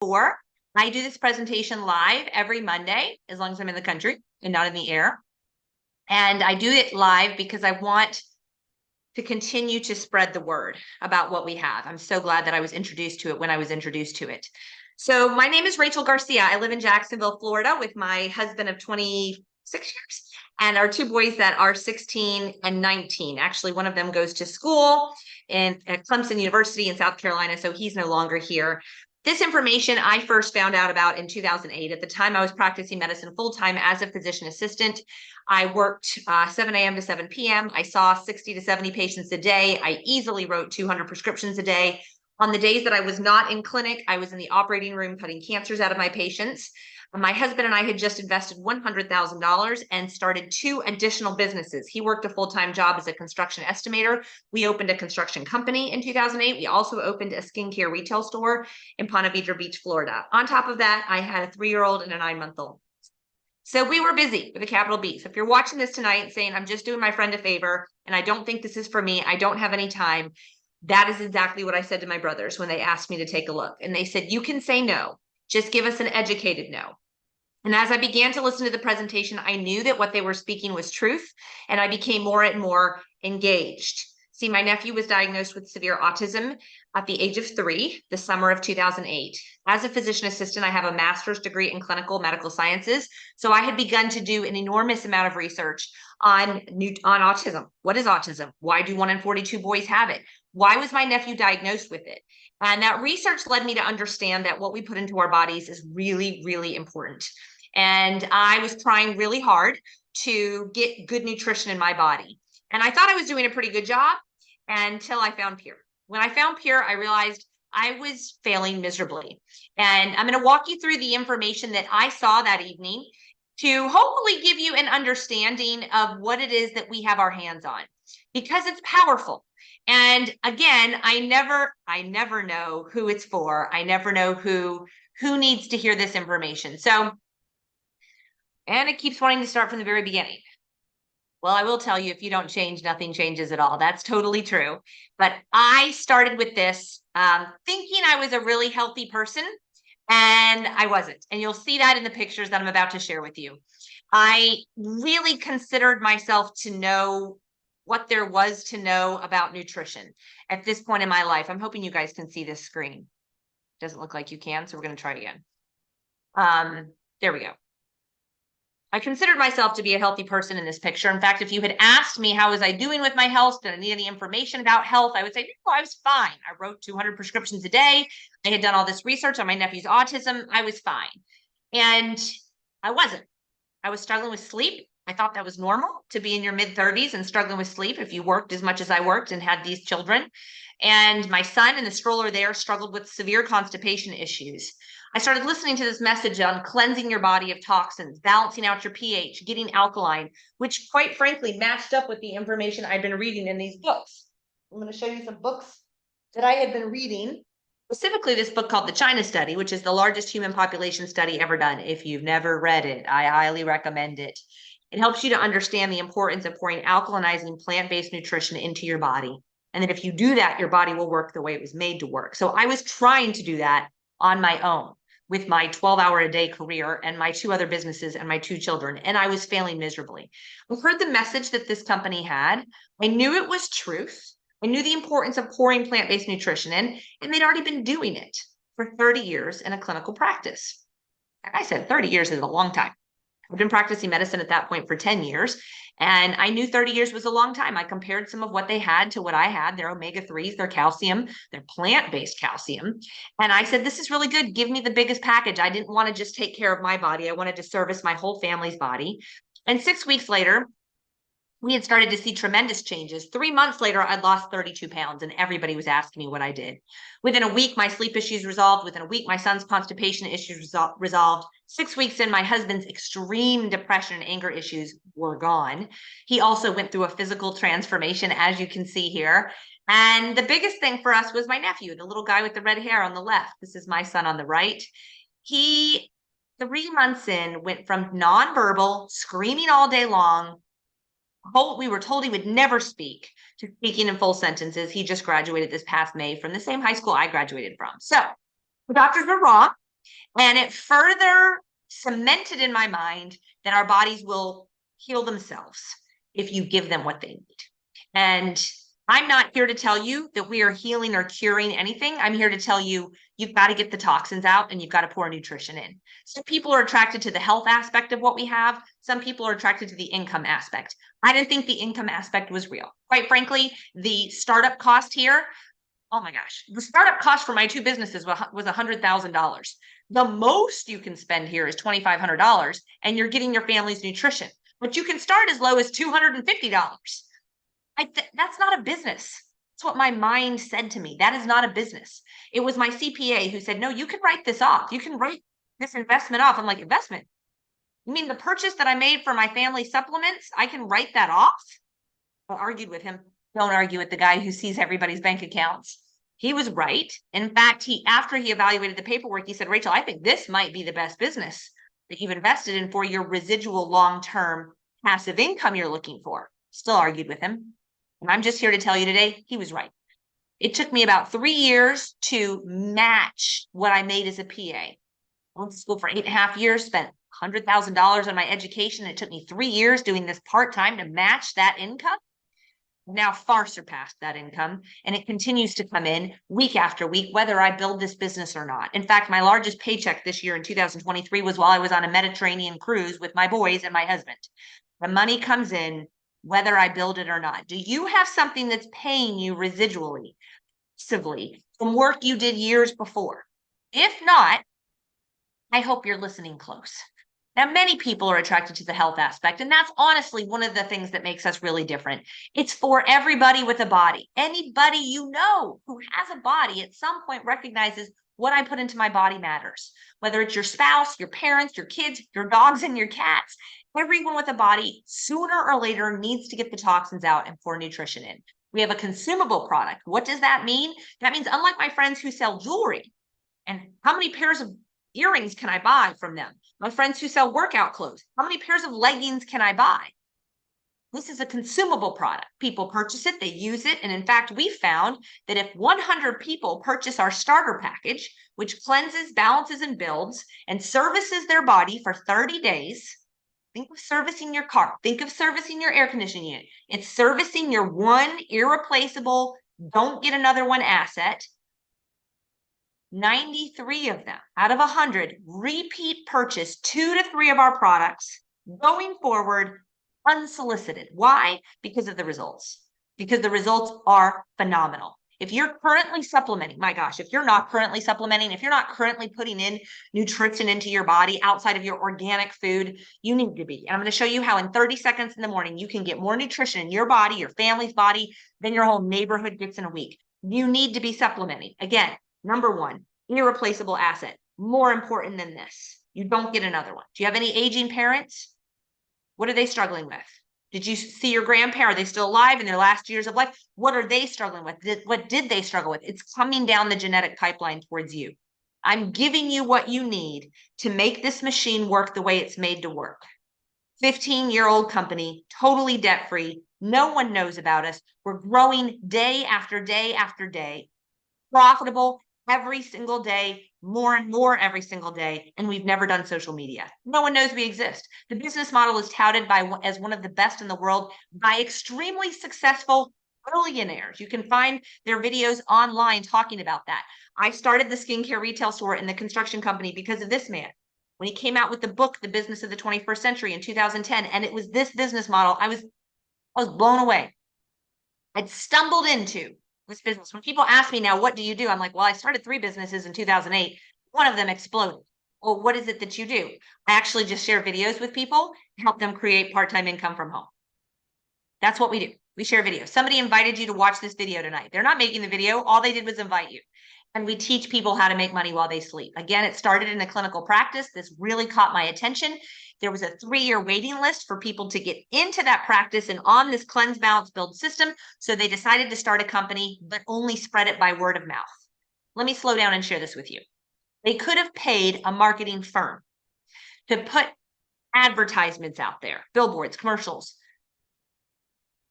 4. I do this presentation live every Monday, as long as I'm in the country and not in the air. And I do it live because I want to continue to spread the word about what we have. I'm so glad that I was introduced to it when I was introduced to it. So my name is Rachel Garcia. I live in Jacksonville, Florida with my husband of 26 years and our 2 boys that are 16 and 19. Actually, one of them goes to school at Clemson University in South Carolina, so he's no longer here. This information I first found out about in 2008. At the time, I was practicing medicine full-time as a physician assistant. I worked 7 a.m. to 7 p.m. I saw 60 to 70 patients a day. I easily wrote 200 prescriptions a day. On the days that I was not in clinic, I was in the operating room cutting cancers out of my patients. My husband and I had just invested $100,000 and started 2 additional businesses. He worked a full-time job as a construction estimator. We opened a construction company in 2008. We also opened a skincare retail store in Ponte Vedra Beach, Florida. On top of that, I had a 3-year-old and a 9-month-old. So we were busy with a capital B. So if you're watching this tonight saying, I'm just doing my friend a favor and I don't think this is for me, I don't have any time, that is exactly what I said to my brothers when they asked me to take a look. And they said, you can say no, just give us an educated no. And as I began to listen to the presentation, I knew that what they were speaking was truth, and I became more and more engaged. See, my nephew was diagnosed with severe autism at the age of 3, the summer of 2008. As a physician assistant, I have a master's degree in clinical medical sciences. So I had begun to do an enormous amount of research on autism. What is autism? Why do 1 in 42 boys have it? Why was my nephew diagnosed with it? And that research led me to understand that what we put into our bodies is really, really important. And I was trying really hard to get good nutrition in my body. And I thought I was doing a pretty good job until I found Pure. When I found Pure, I realized I was failing miserably. And I'm going to walk you through the information that I saw that evening to hopefully give you an understanding of what it is that we have our hands on, because it's powerful. And again, I never know who it's for. I never know who needs to hear this information. So, and it keeps wanting to start from the very beginning. Well, I will tell you, if you don't change, nothing changes at all. That's totally true. But I started with this thinking I was a really healthy person, and I wasn't. And you'll see that in the pictures that I'm about to share with you. I really considered myself to know what there was to know about nutrition at this point in my life. I'm hoping you guys can see this screen. Doesn't look like you can, so we're going to try it again. There we go. I considered myself to be a healthy person in this picture. In fact, if you had asked me how was I doing with my health, did I need any information about health, I would say, no, I was fine. I wrote 200 prescriptions a day. I had done all this research on my nephew's autism. I was fine. And I wasn't. I was struggling with sleep. I thought that was normal to be in your mid-30s and struggling with sleep if you worked as much as I worked and had these children. And my son in the stroller there struggled with severe constipation issues. I started listening to this message on cleansing your body of toxins, balancing out your pH, getting alkaline, which quite frankly matched up with the information I'd been reading in these books. I'm going to show you some books that I had been reading, specifically this book called The China Study, which is the largest human population study ever done. If you've never read it, I highly recommend it. It helps you to understand the importance of pouring alkalinizing plant-based nutrition into your body. And that if you do that, your body will work the way it was made to work. So I was trying to do that on my own with my 12-hour-a-day career and my 2 other businesses and my 2 children, and I was failing miserably. I heard the message that this company had. I knew it was truth. I knew the importance of pouring plant-based nutrition in, and they'd already been doing it for 30 years in a clinical practice. Like I said, 30 years is a long time. I've been practicing medicine at that point for 10 years, and I knew 30 years was a long time. I compared some of what they had to what I had, their omega-3s, their calcium, their plant-based calcium. And I said, this is really good. Give me the biggest package. I didn't want to just take care of my body. I wanted to service my whole family's body. And 6 weeks later, we had started to see tremendous changes. 3 months later, I'd lost 32 pounds and everybody was asking me what I did. Within a week, my sleep issues resolved. Within a week, my son's constipation issues resolved. 6 weeks in, my husband's extreme depression and anger issues were gone. He also went through a physical transformation, as you can see here. And the biggest thing for us was my nephew, the little guy with the red hair on the left. This is my son on the right. He, 3 months in, went from nonverbal, screaming all day long, we were told he would never speak, to speaking in full sentences. He just graduated this past May from the same high school I graduated from. So the doctors were wrong. And it further cemented in my mind that our bodies will heal themselves if you give them what they need. And I'm not here to tell you that we are healing or curing anything. I'm here to tell you, you've got to get the toxins out and you've got to pour nutrition in. Some people are attracted to the health aspect of what we have. Some people are attracted to the income aspect. I didn't think the income aspect was real. Quite frankly, the startup cost here, oh my gosh, the startup cost for my two businesses was $100,000. The most you can spend here is $2,500 and you're getting your family's nutrition, but you can start as low as $250. That's not a business. That's what my mind said to me. That is not a business. It was my CPA who said, no, you can write this off. You can write this investment off. I'm like, investment? You mean the purchase that I made for my family supplements? I can write that off? I argued with him. Don't argue with the guy who sees everybody's bank accounts. He was right. In fact, after he evaluated the paperwork, he said, Rachel, I think this might be the best business that you've invested in for your residual long-term passive income you're looking for. Still argued with him. And I'm just here to tell you today, he was right. It took me about 3 years to match what I made as a PA. I went to school for 8.5 years, spent $100,000 on my education. It took me 3 years doing this part-time to match that income. Now far surpassed that income, and it continues to come in week after week, whether I build this business or not. In fact, my largest paycheck this year in 2023 was while I was on a Mediterranean cruise with my boys and my husband. The money comes in whether I build it or not. Do you have something that's paying you residually, passively, from work you did years before? If not, I hope you're listening close. Now, many people are attracted to the health aspect, and that's honestly one of the things that makes us really different. It's for everybody with a body. Anybody you know who has a body at some point recognizes what I put into my body matters. Whether it's your spouse, your parents, your kids, your dogs, and your cats, everyone with a body sooner or later needs to get the toxins out and pour nutrition in. We have a consumable product. What does that mean? That means unlike my friends who sell jewelry, and how many pairs of earrings can I buy from them? My friends who sell workout clothes, how many pairs of leggings can I buy? This is a consumable product. People purchase it, they use it. And in fact, we found that if 100 people purchase our starter package, which cleanses, balances, and builds, and services their body for 30 days, think of servicing your car. Think of servicing your air conditioning unit. It's servicing your one irreplaceable, don't get another one asset. 93 of them out of 100 repeat purchase 2 to 3 of our products going forward unsolicited. Why? Because of the results. Because the results are phenomenal. If you're currently supplementing, my gosh, if you're not currently supplementing, if you're not currently putting in nutrition into your body outside of your organic food, you need to be. And I'm going to show you how in 30 seconds in the morning, you can get more nutrition in your body, your family's body, than your whole neighborhood gets in a week. You need to be supplementing. Again, number one, irreplaceable asset. More important than this. You don't get another one. Do you have any aging parents? What are they struggling with? Did you see your grandparent? Are they still alive in their last years of life? What are they struggling with? What did they struggle with? It's coming down the genetic pipeline towards you. I'm giving you what you need to make this machine work the way it's made to work. 15-year-old company, totally debt-free. No one knows about us. We're growing day after day after day. Profitable every single day, more and more every single day, and we've never done social media. No one knows we exist. The business model is touted as one of the best in the world by extremely successful billionaires. You can find their videos online talking about that. I started the skincare retail store in the construction company because of this man. When he came out with the book, The Business of the 21st Century in 2010, and it was this business model, I was blown away. I'd stumbled into this business. When people ask me now, what do you do? I'm like, well, I started 3 businesses in 2008. One of them exploded. Well, what is it that you do? I actually just share videos with people, help them create part-time income from home. That's what we do. We share videos. Somebody invited you to watch this video tonight. They're not making the video. All they did was invite you. And we teach people how to make money while they sleep. Again, it started in a clinical practice. This really caught my attention. There was a 3-year waiting list for people to get into that practice and on this cleanse, balance, build system. So they decided to start a company, but only spread it by word of mouth. Let me slow down and share this with you. They could have paid a marketing firm to put advertisements out there, billboards, commercials,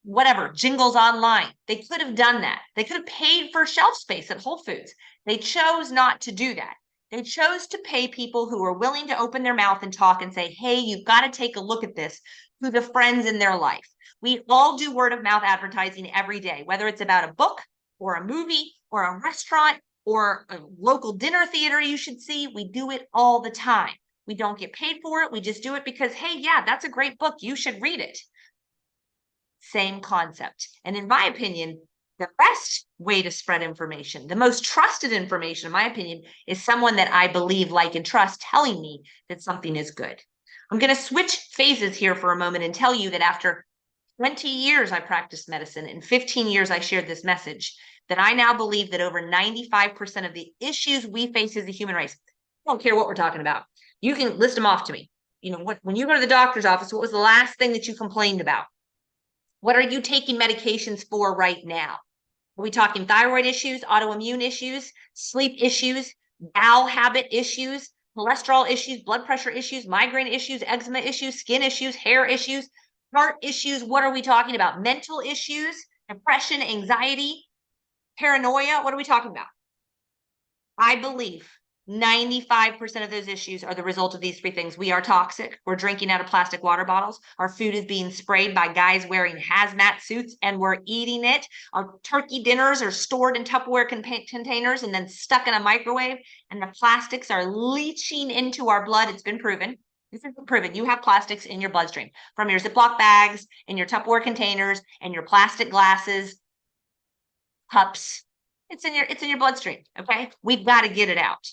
whatever, jingles online. They could have done that. They could have paid for shelf space at Whole Foods. They chose not to do that. They chose to pay people who are willing to open their mouth and talk and say, hey, you've got to take a look at this, to the friends in their life. We all do word of mouth advertising every day, whether it's about a book or a movie or a restaurant or a local dinner theater you should see. We do it all the time. We don't get paid for it. We just do it because, hey, yeah, that's a great book. You should read it. Same concept. And in my opinion, the best way to spread information, the most trusted information, in my opinion, is someone that I believe, like, and trust telling me that something is good. I'm going to switch phases here for a moment and tell you that after 20 years I practiced medicine and 15 years I shared this message, that I now believe that over 95% of the issues we face as a human race, I don't care what we're talking about. You can list them off to me. You know, when you go to the doctor's office, what was the last thing that you complained about? What are you taking medications for right now? Are we talking thyroid issues, autoimmune issues, sleep issues, bowel habit issues, cholesterol issues, blood pressure issues, migraine issues, eczema issues, skin issues, hair issues, heart issues? What are we talking about? Mental issues, depression, anxiety, paranoia? What are we talking about? I believe 95% of those issues are the result of these three things. We are toxic. We're drinking out of plastic water bottles. Our food is being sprayed by guys wearing hazmat suits and we're eating it. Our turkey dinners are stored in Tupperware containers and then stuck in a microwave. And the plastics are leaching into our blood. It's been proven. This is proven. You have plastics in your bloodstream from your Ziploc bags and your Tupperware containers and your plastic glasses, cups. It's in your bloodstream. Okay. We've got to get it out.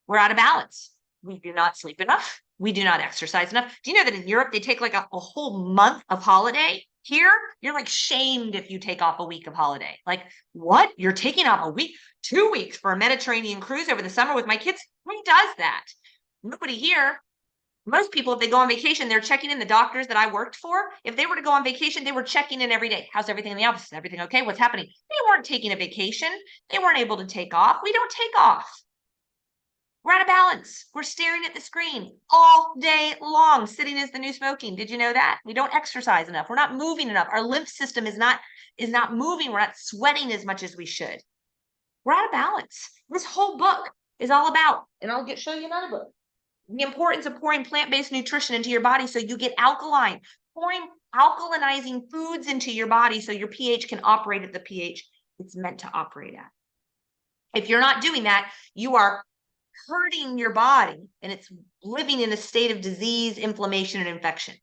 We're out of balance. We do not sleep enough. We do not exercise enough. Do you know that in Europe, they take like a whole month of holiday? Here, you're like shamed if you take off a week of holiday. Like, what? You're taking off a week, 2 weeks for a Mediterranean cruise over the summer with my kids? Who does that? Nobody here. Most people, if they go on vacation, they're checking in. The doctors that I worked for, if they were to go on vacation, they were checking in every day. How's everything in the office? Is everything okay? What's happening? They weren't taking a vacation. They weren't able to take off. We don't take off. We're out of balance. We're staring at the screen all day long. Sitting is the new smoking. Did you know that? We don't exercise enough. We're not moving enough. Our lymph system is not moving. We're not sweating as much as we should. We're out of balance. This whole book is all about, and I'll show you another book, the importance of pouring plant-based nutrition into your body so you get alkaline. Pouring alkalinizing foods into your body so your pH can operate at the pH it's meant to operate at. If you're not doing that, you are hurting your body and it's living in a state of disease, inflammation, and infection.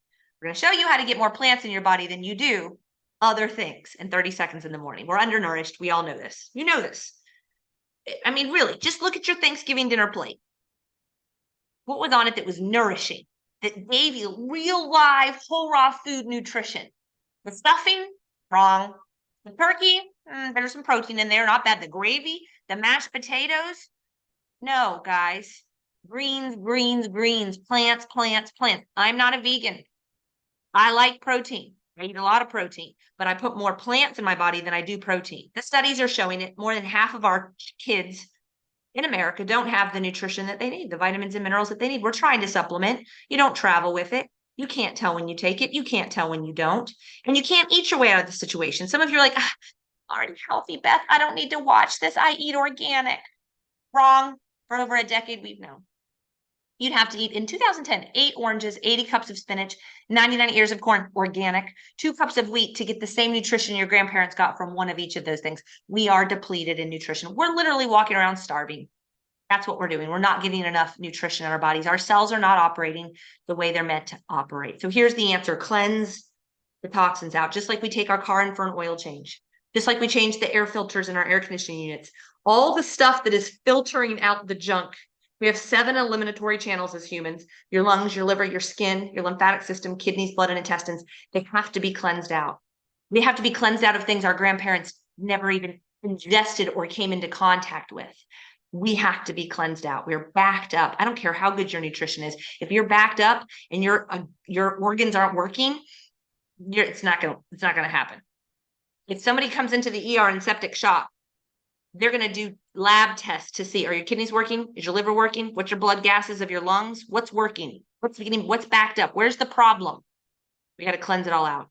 We're going to show you how to get more plants in your body than you do other things in 30 seconds in the morning. We're undernourished. We all know this. You know this. I mean, really, just look at your Thanksgiving dinner plate. What was on it that was nourishing, that gave you real live, whole raw food nutrition? The stuffing, wrong. The turkey, there's some protein in there, not bad. The gravy, the mashed potatoes, no, guys. Greens, greens, greens, plants, plants, plants. I'm not a vegan. I like protein. I eat a lot of protein, but I put more plants in my body than I do protein. The studies are showing it. More than half of our kids in America don't have the nutrition that they need, the vitamins and minerals that they need. We're trying to supplement. You don't travel with it. You can't tell when you take it. You can't tell when you don't. And you can't eat your way out of the situation. Some of you are like, already healthy, Beth. I don't need to watch this. I eat organic. Wrong. For over a decade, we've known. You'd have to eat, in 2010, 8 oranges, 80 cups of spinach, 99 ears of corn, organic, 2 cups of wheat to get the same nutrition your grandparents got from one of each of those things. We are depleted in nutrition. We're literally walking around starving. That's what we're doing. We're not getting enough nutrition in our bodies. Our cells are not operating the way they're meant to operate. So here's the answer. Cleanse the toxins out, just like we take our car in for an oil change, just like we change the air filters in our air conditioning units. All the stuff that is filtering out the junk. We have 7 eliminatory channels as humans: your lungs, your liver, your skin, your lymphatic system, kidneys, blood, and intestines. They have to be cleansed out. They have to be cleansed out of things our grandparents never even ingested or came into contact with. We have to be cleansed out. We're backed up. I don't care how good your nutrition is. If you're backed up and your organs aren't working, it's not going to happen. If somebody comes into the ER in septic shock, they're going to do lab tests to see, are your kidneys working? Is your liver working? What's your blood gases of your lungs? What's working? What's backed up? Where's the problem? We got to cleanse it all out.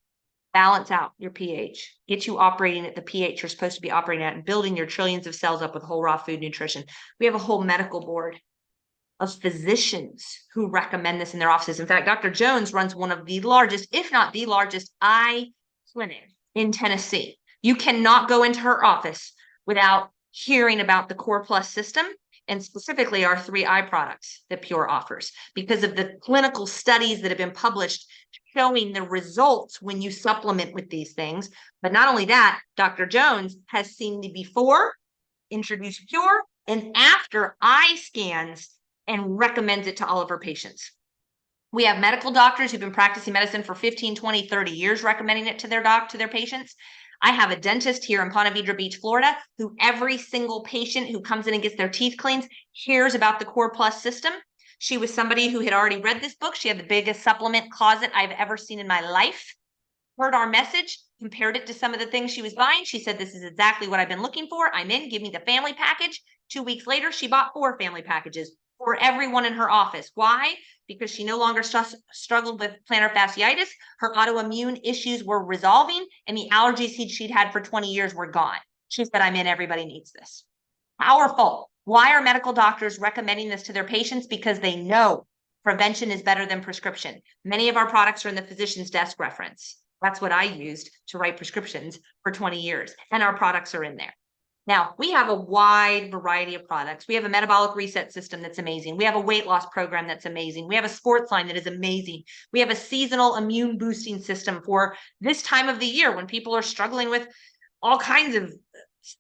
balance out your pH, get you operating at the pH you're supposed to be operating at, and building your trillions of cells up with whole raw food nutrition. We have a whole medical board of physicians who recommend this in their offices. In fact, Dr. Jones runs one of the largest, if not the largest, eye clinic in Tennessee. You cannot go into her office without hearing about the Core Plus system, and specifically our 3 eye products that Pure offers, because of the clinical studies that have been published showing the results when you supplement with these things. But not only that, Dr. Jones has seen the before, introduced Pure, and after eye scans, and recommends it to all of her patients. We have medical doctors who've been practicing medicine for 15, 20, 30 years, recommending it to their patients. I have a dentist here in Ponte Vedra Beach, Florida, who every single patient who comes in and gets their teeth cleaned hears about the Core Plus system. She was somebody who had already read this book. She had the biggest supplement closet I've ever seen in my life. Heard our message, compared it to some of the things she was buying. She said, this is exactly what I've been looking for. I'm in, give me the family package. 2 weeks later, she bought 4 family packages for everyone in her office. Why? Because she no longer struggled with plantar fasciitis. Her autoimmune issues were resolving, and the allergies she'd had for 20 years were gone. She said, I'm in, everybody needs this. Powerful. Why are medical doctors recommending this to their patients? Because they know prevention is better than prescription. Many of our products are in the physician's desk reference. That's what I used to write prescriptions for 20 years, and our products are in there. Now, we have a wide variety of products. We have a metabolic reset system that's amazing. We have a weight loss program that's amazing. We have a sports line that is amazing. We have a seasonal immune boosting system for this time of the year when people are struggling with all kinds of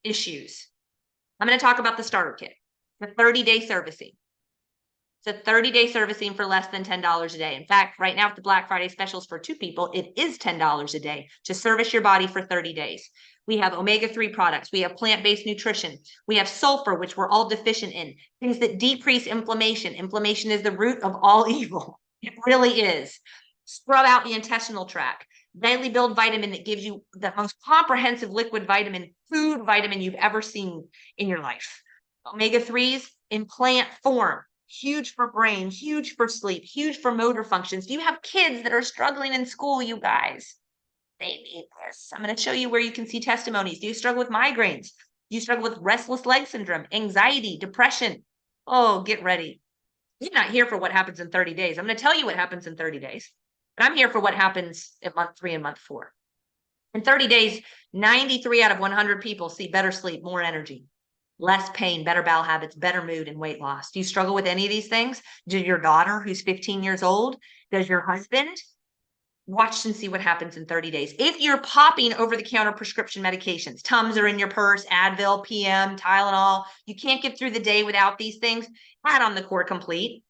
issues. I'm going to talk about the starter kit, the 30-day servicing. It's a 30-day servicing for less than $10 a day. In fact, right now, with the Black Friday specials for 2 people, it is $10 a day to service your body for 30 days. We have omega-3 products. We have plant-based nutrition. We have sulfur, which we're all deficient in, things that decrease inflammation. Inflammation is the root of all evil. It really is. Scrub out the intestinal tract. Daily Build vitamin that gives you the most comprehensive liquid vitamin, food vitamin you've ever seen in your life. Omega-3s in plant form. Huge for brain, huge for sleep, huge for motor functions. Do you have kids that are struggling in school, you guys? They need this. I'm going to show you where you can see testimonies. Do you struggle with migraines? Do you struggle with restless leg syndrome, anxiety, depression? Oh, get ready. You're not here for what happens in 30 days. I'm going to tell you what happens in 30 days, but I'm here for what happens at month 3 and month 4. In 30 days, 93 out of 100 people see better sleep, more energy, less pain, better bowel habits, better mood, and weight loss. Do you struggle with any of these things? Does your daughter, who's 15 years old, does your husband? Watch and see what happens in 30 days. If you're popping over-the-counter prescription medications, Tums are in your purse, Advil, PM, Tylenol, you can't get through the day without these things, add on the Core Complete.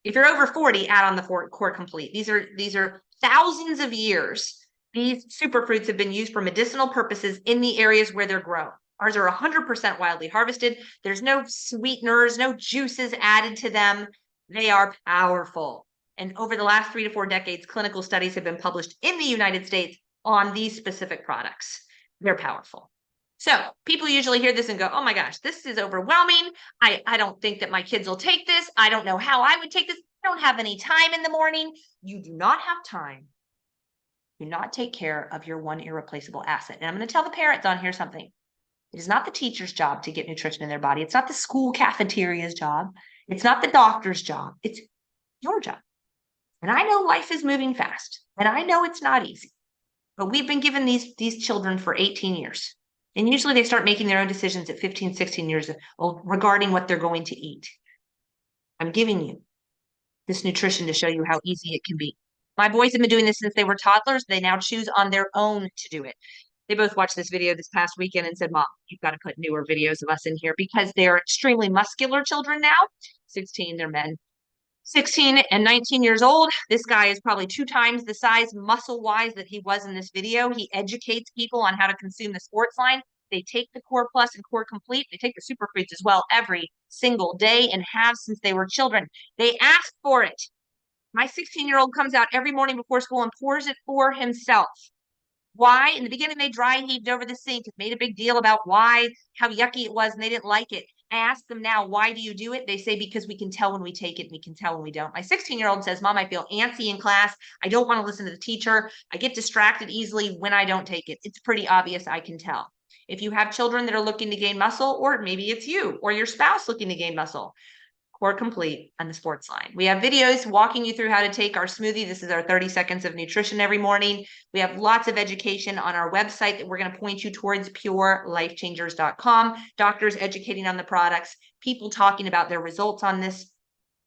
If you're over 40, add on the Core Complete. These are thousands of years. These superfruits have been used for medicinal purposes in the areas where they're grown. Ours are 100% wildly harvested. There's no sweeteners, no juices added to them. They are powerful. And over the last 3 to 4 decades, clinical studies have been published in the United States on these specific products. They're powerful. So people usually hear this and go, oh my gosh, this is overwhelming. I don't think that my kids will take this. I don't know how I would take this. I don't have any time in the morning. You do not have time. Do not take care of your one irreplaceable asset. And I'm going to tell the parents on here something. It is not the teacher's job to get nutrition in their body. It's not the school cafeteria's job. It's not the doctor's job. It's your job. And I know life is moving fast, and I know it's not easy, but we've been given these children for 18 years. And usually they start making their own decisions at 15, 16 years old regarding what they're going to eat. I'm giving you this nutrition to show you how easy it can be. My boys have been doing this since they were toddlers. They now choose on their own to do it. They both watched this video this past weekend and said, Mom, you've got to put newer videos of us in here because they're extremely muscular children now. 16, they're men. 16 and 19 years old. This guy is probably 2 times the size muscle-wise that he was in this video. He educates people on how to consume the sports line. They take the Core Plus and Core Complete. They take the superfruits as well every single day and have since they were children. They ask for it. My 16-year-old comes out every morning before school and pours it for himself. Why? In the beginning, they dry heaved over the sink, made a big deal about how yucky it was, and they didn't like it. I ask them now, why do you do it? They say, because we can tell when we take it, we can tell when we don't. My 16-year-old says, Mom, I feel antsy in class. I don't want to listen to the teacher. I get distracted easily when I don't take it. It's pretty obvious, I can tell. If you have children that are looking to gain muscle, or maybe it's you or your spouse looking to gain muscle, Core Complete on the Sports Line. We have videos walking you through how to take our smoothie. This is our 30 seconds of nutrition every morning. We have lots of education on our website that we're going to point you towards, purelifechangers.com. Doctors educating on the products, people talking about their results on this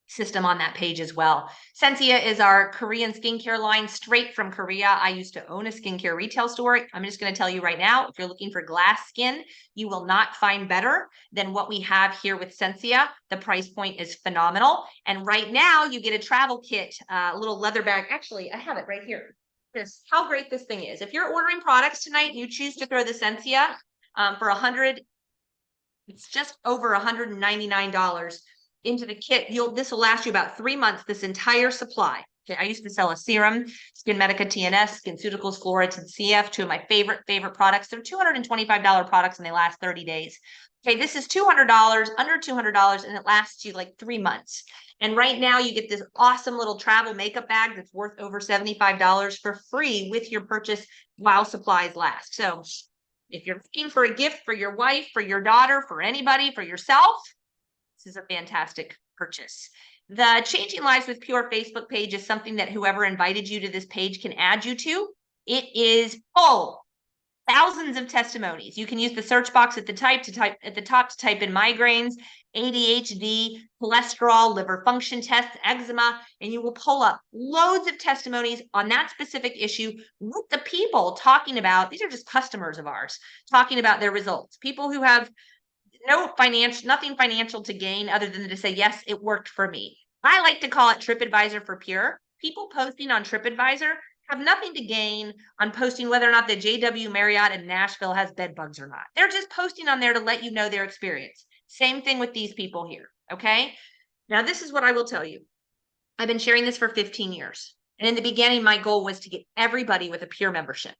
system on that page as well. Sensia is our Korean skincare line straight from Korea. I used to own a skincare retail store. I'm just going to tell you right now, if you're looking for glass skin, you will not find better than what we have here with Sensia. The price point is phenomenal. And right now you get a travel kit, a little leather bag. Actually, I have it right here. How great this thing is. If you're ordering products tonight and you choose to throw the Sensia for it's just over $199 into the kit. This will last you about 3 months, this entire supply. Okay, I used to sell a serum, Skin Medica TNS, SkinCeuticals, Florids, and CF, two of my favorite products. They're $225 products and they last 30 days. Okay, this is $200, under $200, and it lasts you like 3 months. And right now you get this awesome little travel makeup bag that's worth over $75 for free with your purchase while supplies last. So if you're looking for a gift for your wife, for your daughter, for anybody, for yourself, this is a fantastic purchase. The Changing Lives with Pure Facebook page is something that whoever invited you to this page can add you to. It is full, thousands of testimonies. You can use the search box at the top to type in migraines, ADHD, cholesterol, liver function tests, eczema, and you will pull up loads of testimonies on that specific issue with the people talking about, these are just customers of ours, talking about their results. People who have nothing financial to gain other than to say, yes, it worked for me. I like to call it TripAdvisor for Pure. People posting on TripAdvisor have nothing to gain on posting whether or not the JW Marriott in Nashville has bed bugs or not. They're just posting on there to let you know their experience. Same thing with these people here, okay? Now, this is what I will tell you. I've been sharing this for 15 years. And in the beginning, my goal was to get everybody with a Pure membership.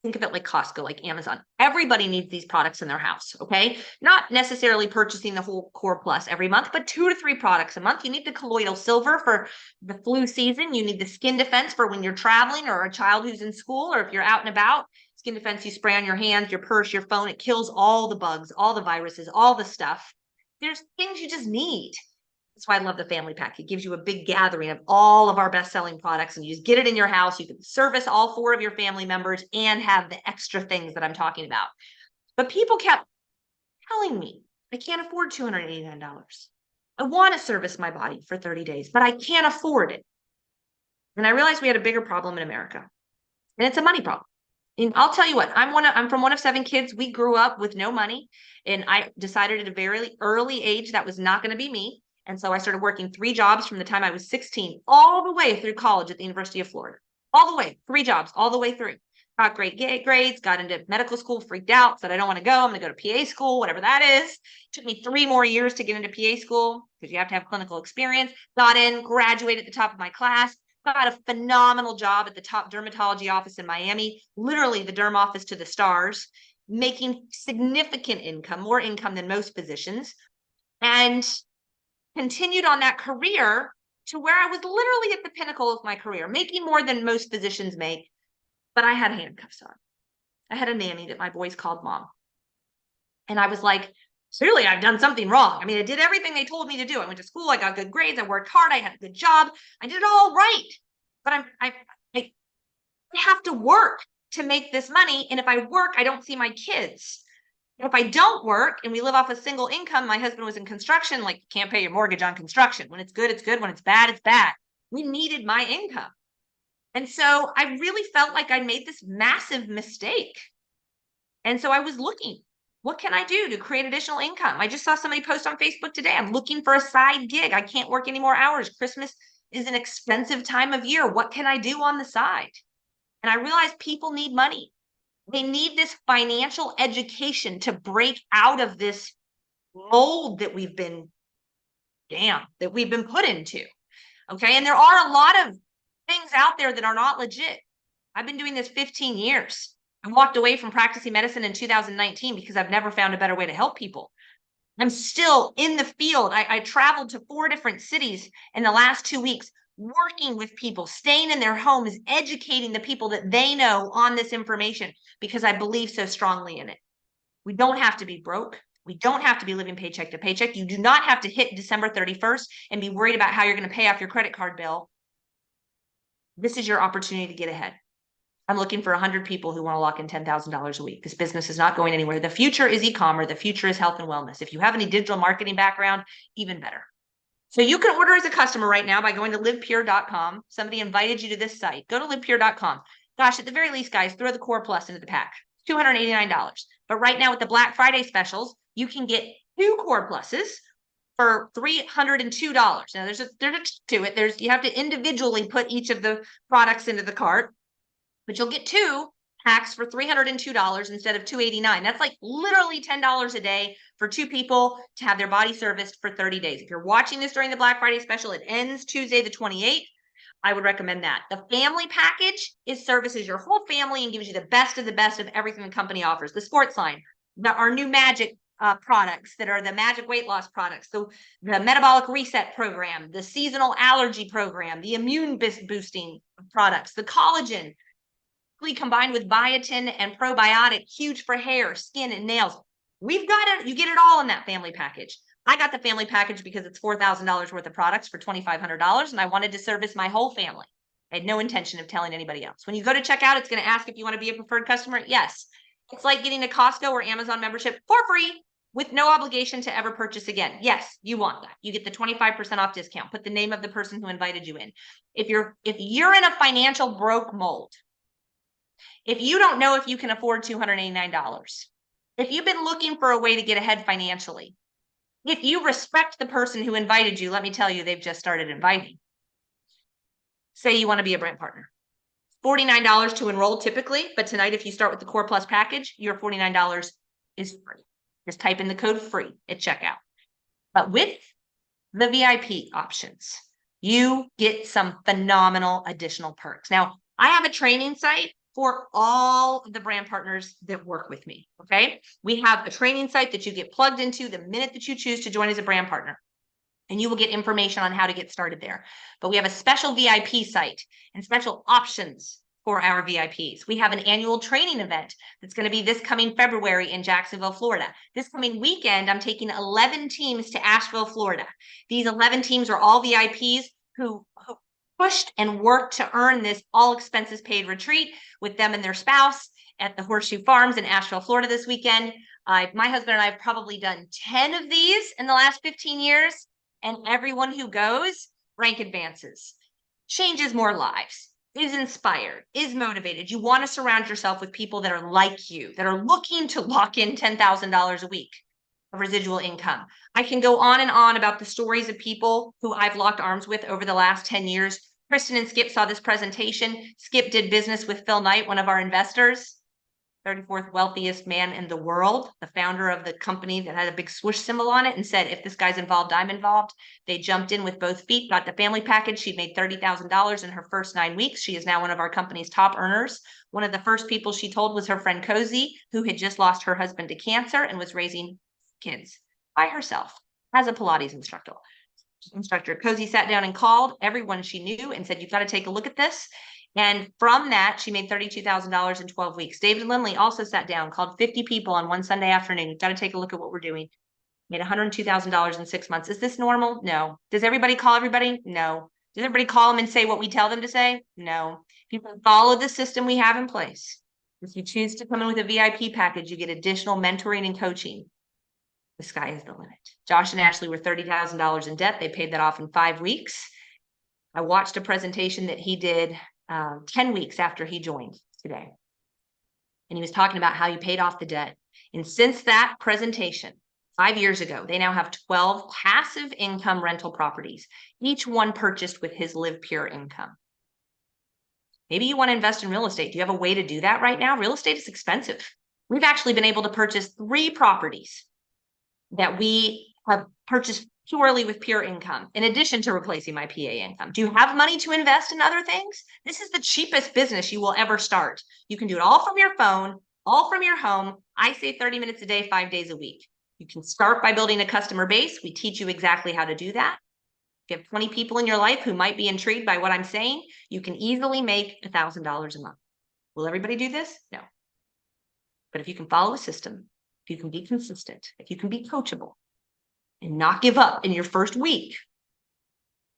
Think of it like Costco, like Amazon. Everybody needs these products in their house, okay? Not necessarily purchasing the whole Core Plus every month, but 2 to 3 products a month. You need the colloidal silver for the flu season. You need the skin defense for when you're traveling or a child who's in school, or if you're out and about. Skin defense you spray on your hands, your purse, your phone. It kills all the bugs, all the viruses, all the stuff. There's things you just need. That's why I love the family pack. It gives you a big gathering of all of our best-selling products, and you just get it in your house. You can service all 4 of your family members and have the extra things that I'm talking about. But people kept telling me, I can't afford $289. I want to service my body for 30 days, but I can't afford it. And I realized we had a bigger problem in America, and it's a money problem. And I'll tell you what, I'm from one of 7 kids. We grew up with no money, and I decided at a very early age that was not going to be me. And so I started working 3 jobs from the time I was 16, all the way through college at the University of Florida. All the way, 3 jobs, all the way through. Got great grades, got into medical school, freaked out, said I don't want to go. I'm going to go to PA school, whatever that is. Took me 3 more years to get into PA school because you have to have clinical experience. Got in, graduated at the top of my class. Got a phenomenal job at the top dermatology office in Miami, literally the derm office to the stars, making significant income, more income than most physicians. And continued on that career to where I was literally at the pinnacle of my career, making more than most physicians make, but I had handcuffs on. I had a nanny that my boys called mom. And I was like, clearly I've done something wrong. I mean, I did everything they told me to do. I went to school, I got good grades, I worked hard, I had a good job, I did it all right. But I have to work to make this money. And if I work, I don't see my kids. If I don't work and we live off a single income, my husband was in construction, like, you can't pay your mortgage on construction. When it's good, it's good. When it's bad, it's bad. We needed my income. And so I really felt like I made this massive mistake. And so I was looking, what can I do to create additional income? I just saw somebody post on Facebook today, I'm looking for a side gig. I can't work any more hours. Christmas is an expensive time of year. What can I do on the side? And I realized people need money. They need this financial education to break out of this mold that we've been put into. Okay. And there are a lot of things out there that are not legit. I've been doing this 15 years. I walked away from practicing medicine in 2019 because I've never found a better way to help people. I'm still in the field. I traveled to 4 different cities in the last 2 weeks, working with people, staying in their homes, educating the people that they know on this information because I believe so strongly in it. We don't have to be broke. We don't have to be living paycheck to paycheck. You do not have to hit December 31st and be worried about how you're going to pay off your credit card bill. This is your opportunity to get ahead. I'm looking for 100 people who want to lock in $10,000 a week. This business is not going anywhere. The future is e-commerce. The future is health and wellness. If you have any digital marketing background, even better. So you can order as a customer right now by going to livepure.com. Somebody invited you to this site. Go to livepure.com. Gosh, at the very least, guys, throw the Core Plus into the pack. $289. But right now with the Black Friday specials, you can get 2 Core Pluses for $302. Now there's a to it. You have to individually put each of the products into the cart, but you'll get 2 packs for $302 instead of $289. That's like literally $10 a day for 2 people to have their body serviced for 30 days. If you're watching this during the Black Friday special, it ends Tuesday the 28th. I would recommend that. The family package services your whole family and gives you the best of everything the company offers. The sports line, our new Magic products that are the Magic weight loss products, the metabolic reset program, the seasonal allergy program, the immune boosting products, the collagen combined with biotin and probiotic, huge for hair, skin, and nails. We've got it. You get it all in that family package. I got the family package because it's $4,000 worth of products for $2,500, and I wanted to service my whole family. I had no intention of telling anybody else. When you go to checkout, it's going to ask if you want to be a preferred customer. Yes. It's like getting a Costco or Amazon membership for free with no obligation to ever purchase again. Yes, you want that. You get the 25% off discount. Put the name of the person who invited you in. If you're in a financial broke mold, if you don't know if you can afford $289, if you've been looking for a way to get ahead financially, if you respect the person who invited you, let me tell you, they've just started inviting. Say you want to be a brand partner. $49 to enroll typically, but tonight, if you start with the Core Plus package, your $49 is free. Just type in the code free at checkout. But with the VIP options, you get some phenomenal additional perks. Now, I have a training site for all of the brand partners that work with me, okay? We have a training site that you get plugged into the minute that you choose to join as a brand partner, and you will get information on how to get started there. But we have a special VIP site and special options for our VIPs. We have an annual training event that's going to be this coming February in Jacksonville, Florida. This coming weekend, I'm taking 11 teams to Asheville, Florida. These 11 teams are all VIPs who pushed and worked to earn this all expenses paid retreat with them and their spouse at the Horseshoe Farms in Asheville, Florida this weekend. My husband and I have probably done 10 of these in the last 15 years, and everyone who goes rank advances, changes more lives, is inspired, is motivated. You want to surround yourself with people that are like you, that are looking to lock in $10,000 a week of residual income. I can go on and on about the stories of people who I've locked arms with over the last 10 years. Kristen and Skip saw this presentation. Skip did business with Phil Knight, one of our investors, 34th wealthiest man in the world, the founder of the company that had a big swoosh symbol on it, and said, if this guy's involved, I'm involved. They jumped in with both feet, got the family package. She made $30,000 in her first 9 weeks. She is now one of our company's top earners. One of the first people she told was her friend Cozy, who had just lost her husband to cancer and was raising kids by herself as a Pilates instructor. Cozy sat down and called everyone she knew and said, you've got to take a look at this. And from that, she made $32,000 in 12 weeks. David Lindley also sat down, called 50 people on one Sunday afternoon. You've got to take a look at what we're doing. Made $102,000 in 6 months. Is this normal? No. Does everybody call everybody? No. Does everybody call them and say what we tell them to say? No. People follow the system we have in place. If you choose to come in with a VIP package, you get additional mentoring and coaching. The sky is the limit. Josh and Ashley were $30,000 in debt. They paid that off in 5 weeks. I watched a presentation that he did 10 weeks after he joined today. And he was talking about how he paid off the debt. And since that presentation 5 years ago, they now have 12 passive income rental properties, each one purchased with his Live Pure income. Maybe you want to invest in real estate. Do you have a way to do that right now? Real estate is expensive. We've actually been able to purchase 3 properties that we have purchased purely with pure income, in addition to replacing my PA income. Do you have money to invest in other things? This is the cheapest business you will ever start. You can do it all from your phone, all from your home. I say 30 minutes a day, 5 days a week. You can start by building a customer base. We teach you exactly how to do that. If you have 20 people in your life who might be intrigued by what I'm saying, you can easily make $1,000 a month. Will everybody do this? No. But if you can follow a system, if you can be consistent, if you can be coachable and not give up in your first week,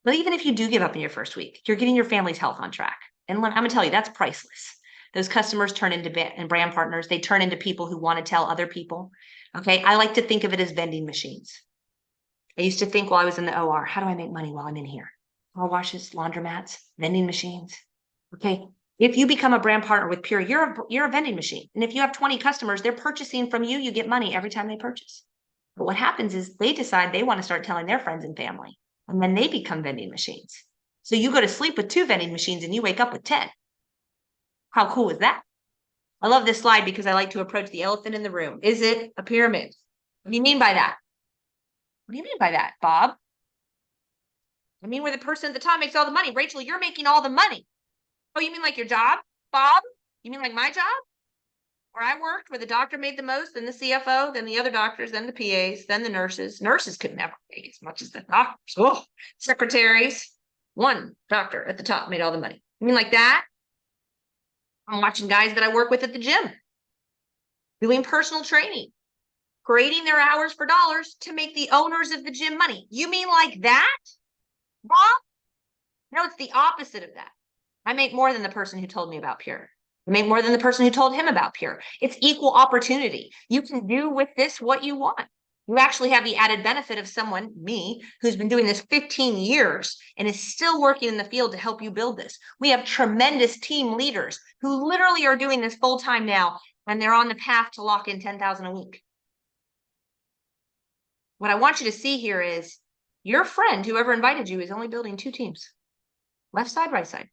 but even if you do give up in your first week, you're getting your family's health on track. And I'm going to tell you, that's priceless. Those customers turn into brand partners. They turn into people who want to tell other people. Okay. I like to think of it as vending machines. I used to think while I was in the OR, how do I make money while I'm in here? Car washes, laundromats, vending machines. Okay. If you become a brand partner with Pure, you're a vending machine. And if you have 20 customers, they're purchasing from you, you get money every time they purchase. But what happens is they decide they want to start telling their friends and family, and then they become vending machines. So you go to sleep with 2 vending machines and you wake up with 10. How cool is that? I love this slide because I like to approach the elephant in the room. Is it a pyramid? What do you mean by that? What do you mean by that, Bob? I mean, where the person at the top makes all the money. Rachel, you're making all the money. Oh, you mean like your job, Bob? You mean like my job? Where I worked, where the doctor made the most, then the CFO, then the other doctors, then the PAs, then the nurses. Nurses could never make as much as the doctors. Oh, secretaries. One doctor at the top made all the money. You mean like that? I'm watching guys that I work with at the gym doing personal training, grading their hours for dollars to make the owners of the gym money. You mean like that, Bob? No, it's the opposite of that. I make more than the person who told me about Pure. I make more than the person who told him about Pure. It's equal opportunity. You can do with this what you want. You actually have the added benefit of someone, me, who's been doing this 15 years and is still working in the field to help you build this. We have tremendous team leaders who literally are doing this full time now, and they're on the path to lock in 10,000 a week. What I want you to see here is your friend, whoever invited you, is only building 2 teams, left side, right side.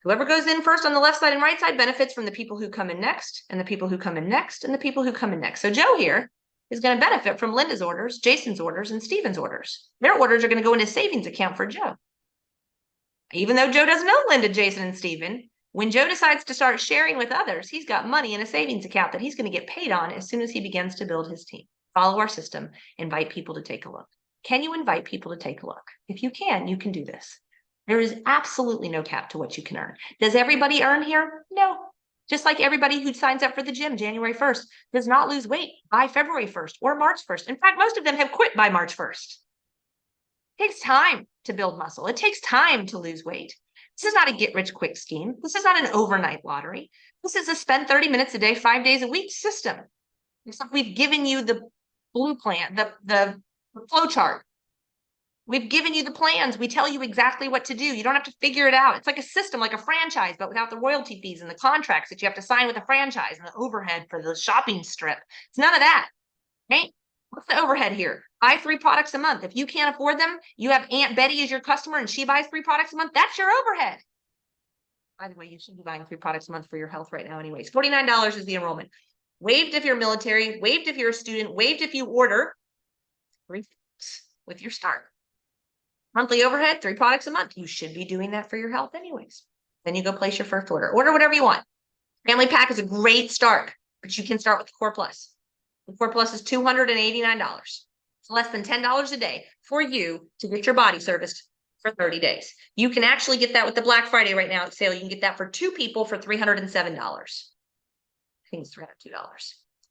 Whoever goes in first on the left side and right side benefits from the people who come in next, and the people who come in next, and the people who come in next. So Joe here is going to benefit from Linda's orders, Jason's orders, and Stephen's orders. Their orders are going to go into a savings account for Joe. Even though Joe doesn't know Linda, Jason, and Stephen, when Joe decides to start sharing with others, he's got money in a savings account that he's going to get paid on as soon as he begins to build his team. Follow our system, invite people to take a look. Can you invite people to take a look? If you can do this. There is absolutely no cap to what you can earn. Does everybody earn here? No. Just like everybody who signs up for the gym January 1st does not lose weight by February 1st or March 1st. In fact, most of them have quit by March 1st. It takes time to build muscle. It takes time to lose weight. This is not a get-rich-quick scheme. This is not an overnight lottery. This is a spend 30 minutes a day, 5 days a week system. It's like we've given you the blue plan, the flow chart. We've given you the plans. We tell you exactly what to do. You don't have to figure it out. It's like a system, like a franchise, but without the royalty fees and the contracts that you have to sign with a franchise and the overhead for the shopping strip. It's none of that, right? What's the overhead here? Buy 3 products a month. If you can't afford them, you have Aunt Betty as your customer and she buys 3 products a month. That's your overhead. By the way, you should be buying 3 products a month for your health right now anyways. $49 is the enrollment. Waived if you're military, waived if you're a student, waived if you order 3 with your start. Monthly overhead, 3 products a month. You should be doing that for your health anyways. Then you go place your first order. Order whatever you want. Family pack is a great start, but you can start with the Core Plus. The Core Plus is $289. It's less than $10 a day for you to get your body serviced for 30 days. You can actually get that with the Black Friday right now sale. You can get that for 2 people for $307. I think it's $302.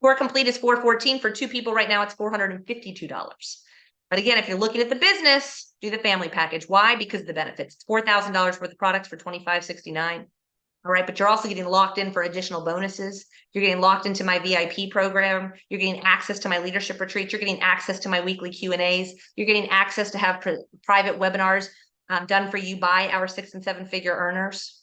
Core Complete is $414 for 2 people right now. It's $452. But again, if you're looking at the business, do the family package. Why? Because of the benefits. It's $4,000 worth of products for $2,569. All right, but you're also getting locked in for additional bonuses. You're getting locked into my VIP program. You're getting access to my leadership retreats. You're getting access to my weekly Q&As. You're getting access to have private webinars done for you by our 6- and 7-figure earners.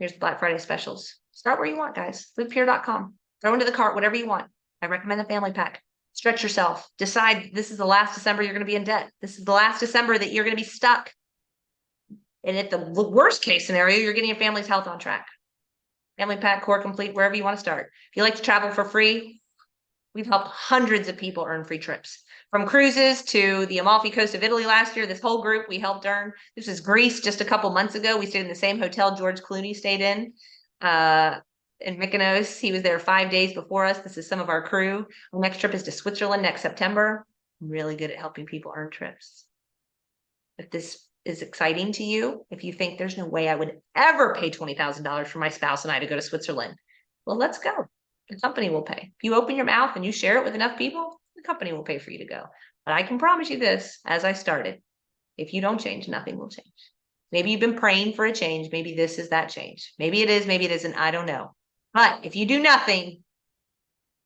Here's the Black Friday specials. Start where you want, guys. LivePure.com. Throw into the cart whatever you want. I recommend the family pack. Stretch yourself. Decide this is the last December you're going to be in debt. This is the last December that you're going to be stuck. And at the worst case scenario, you're getting your family's health on track. Family pack, Core Complete, wherever you want to start. If you like to travel for free, we've helped hundreds of people earn free trips. From cruises to the Amalfi Coast of Italy last year, this whole group we helped earn. This is Greece just a couple months ago. We stayed in the same hotel George Clooney stayed in. in Mykonos. He was there 5 days before us. This is some of our crew. Our next trip is to Switzerland next September. I'm really good at helping people earn trips. If this is exciting to you, if you think there's no way I would ever pay $20,000 for my spouse and I to go to Switzerland, well, let's go. The company will pay. If you open your mouth and you share it with enough people, the company will pay for you to go. But I can promise you this, as I started, if you don't change, nothing will change. Maybe you've been praying for a change. Maybe this is that change. Maybe it is, maybe it isn't. I don't know. But if you do nothing,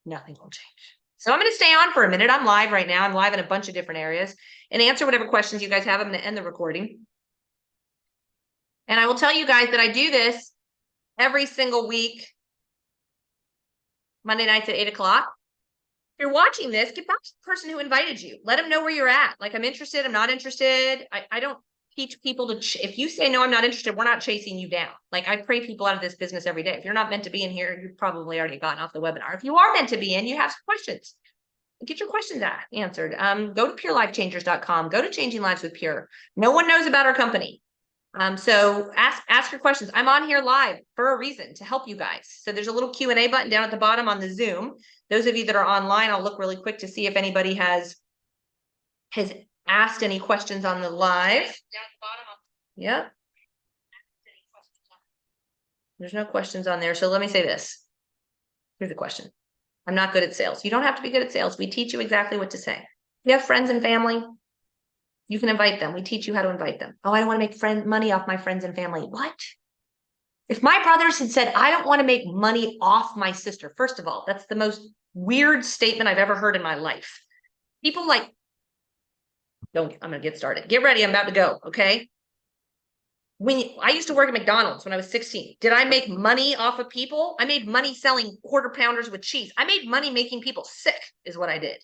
nothing will change. So I'm going to stay on for a minute. I'm live right now. I'm live in a bunch of different areas and answer whatever questions you guys have. I'm going to end the recording. And I will tell you guys that I do this every single week, Monday nights at 8 o'clock. If you're watching this, get back to the person who invited you. Let them know where you're at. Like, I'm interested, I'm not interested. I don't teach people to, if you say, no, I'm not interested, we're not chasing you down. Like, I pray people out of this business every day. If you're not meant to be in here, you've probably already gotten off the webinar. If you are meant to be in, you have some questions. Get your questions answered. Go to purelifechangers.com. Go to Changing Lives with Pure. No one knows about our company. So ask your questions. I'm on here live for a reason, to help you guys. So there's a little Q&A button down at the bottom on the Zoom. Those of you that are online, I'll look really quick to see if anybody has asked any questions on the live. Down at the bottom. Yep. There's no questions on there. So let me say this. Here's the question. I'm not good at sales. You don't have to be good at sales. We teach you exactly what to say. You have friends and family. You can invite them. We teach you how to invite them. Oh, I don't want to make money off my friends and family. What? If my brothers had said, I don't want to make money off my sister, first of all, that's the most weird statement I've ever heard in my life. People like, I'm going to get started. Get ready. I'm about to go. Okay. I used to work at McDonald's when I was 16. Did I make money off of people? I made money selling quarter pounders with cheese. I made money making people sick is what I did.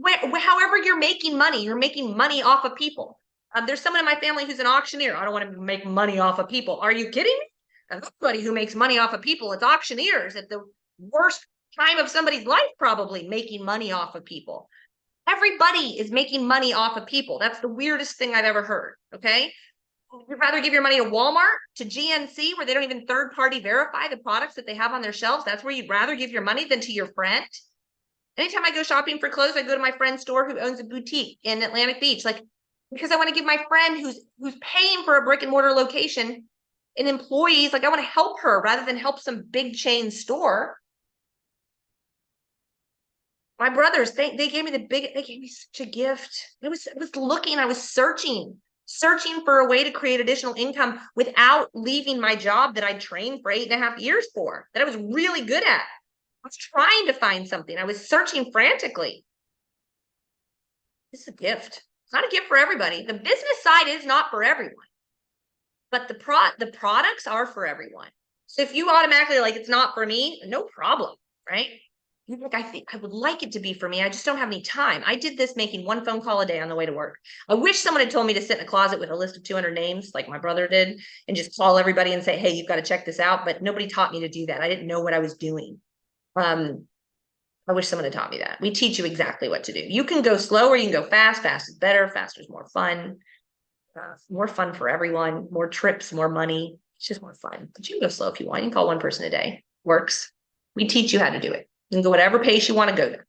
However you're making money off of people. There's someone in my family who's an auctioneer. I don't want to make money off of people. Are you kidding me? Everybody who makes money off of people, it's auctioneers at the worst time of somebody's life, probably making money off of people. Everybody is making money off of people. That's the weirdest thing I've ever heard. Okay. You'd rather give your money to Walmart, to GNC, where they don't even third-party verify the products that they have on their shelves. That's where you'd rather give your money than to your friend. Anytime I go shopping for clothes, I go to my friend's store who owns a boutique in Atlantic Beach, like, because I want to give my friend who's paying for a brick and mortar location and employees, like, I want to help her rather than help some big chain store. My brothers, they gave me they gave me such a gift. I was looking, I was searching for a way to create additional income without leaving my job that I trained for 8.5 years for, that I was really good at. I was trying to find something. I was searching frantically. This is a gift. It's not a gift for everybody. The business side is not for everyone, but the products are for everyone. So if you automatically like, it's not for me, no problem, right? You're like, I think I would like it to be for me. I just don't have any time. I did this making one phone call a day on the way to work. I wish someone had told me to sit in a closet with a list of 200 names like my brother did and just call everybody and say, hey, you've got to check this out. But nobody taught me to do that. I didn't know what I was doing. I wish someone had taught me that. We teach you exactly what to do. You can go slow or you can go fast. Fast is better. Faster is more fun. More fun for everyone. More trips, more money. It's just more fun. But you can go slow if you want. You can call one person a day. Works. We teach you how to do it. You can go whatever pace you want to go there.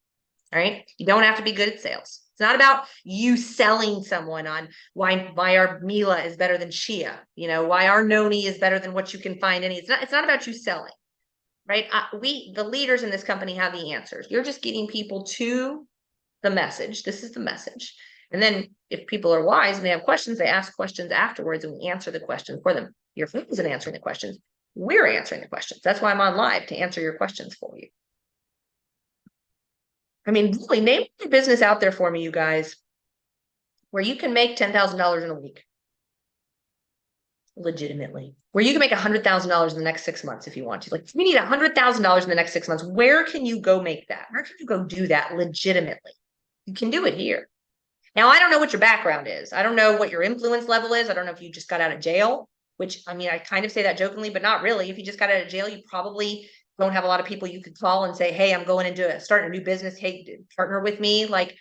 All right. You don't have to be good at sales. It's not about you selling someone on why our Mila is better than Shia. You know, why our Noni is better than what you can find any. It's not about you selling. Right? The leaders in this company have the answers. You're just getting people to the message. This is the message. And then if people are wise and they have questions, they ask questions afterwards and we answer the questions for them. Your friend isn't answering the questions. We're answering the questions. That's why I'm on live, to answer your questions for you. I mean, really, name a business out there for me, you guys, where you can make $10,000 in a week. Legitimately, where you can make $100,000 in the next 6 months if you want to. Like, if you need $100,000 in the next 6 months, where can you go make that? Where can you go do that legitimately? You can do it here. Now, I don't know what your background is. I don't know what your influence level is. I don't know if you just got out of jail, which, I mean, I kind of say that jokingly, but not really. If you just got out of jail, you probably don't have a lot of people you could call and say, hey, I'm going into starting a new business. Hey, partner with me. Like,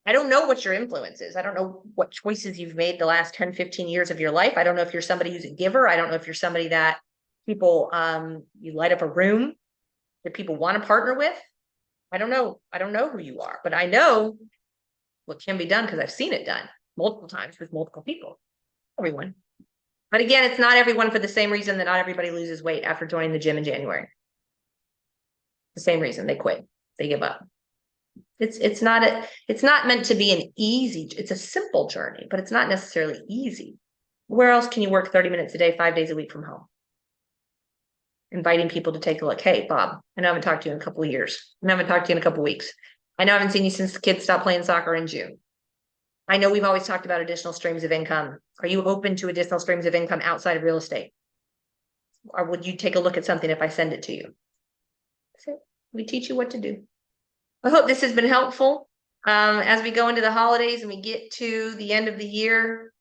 I don't know what your influence is. I don't know what choices you've made the last 10, 15 years of your life. I don't know if you're somebody who's a giver. I don't know if you're somebody that People, you light up a room that people want to partner with. I don't know who you are, but I know what can be done because I've seen it done multiple times with multiple people. Everyone. But again, it's not everyone for the same reason that not everybody loses weight after joining the gym in January. The same reason they quit, they give up. It's not meant to be an easy, it's a simple journey, but it's not necessarily easy. Where else can you work 30 minutes a day, 5 days a week from home? Inviting people to take a look. Hey, Bob, I know I haven't talked to you in a couple of years. I haven't talked to you in a couple of weeks. I know I haven't seen you since the kids stopped playing soccer in June. I know we've always talked about additional streams of income. Are you open to additional streams of income outside of real estate? Or would you take a look at something if I send it to you? So we teach you what to do. I hope this has been helpful. As we go into the holidays and we get to the end of the year,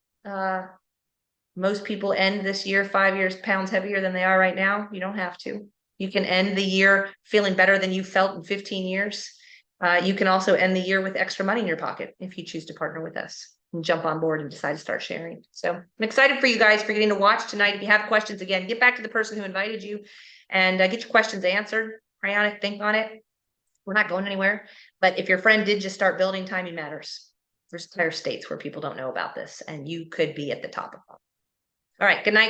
most people end this year 5 pounds heavier than they are right now. You don't have to. You can end the year feeling better than you felt in 15 years. You can also end the year with extra money in your pocket if you choose to partner with us and jump on board and decide to start sharing. So I'm excited for you guys for getting to watch tonight. If you have questions, again, get back to the person who invited you and get your questions answered. Pray on it, think on it. We're not going anywhere. But if your friend did just start building, timing matters. There's entire states where people don't know about this, and you could be at the top of them. All right, good night.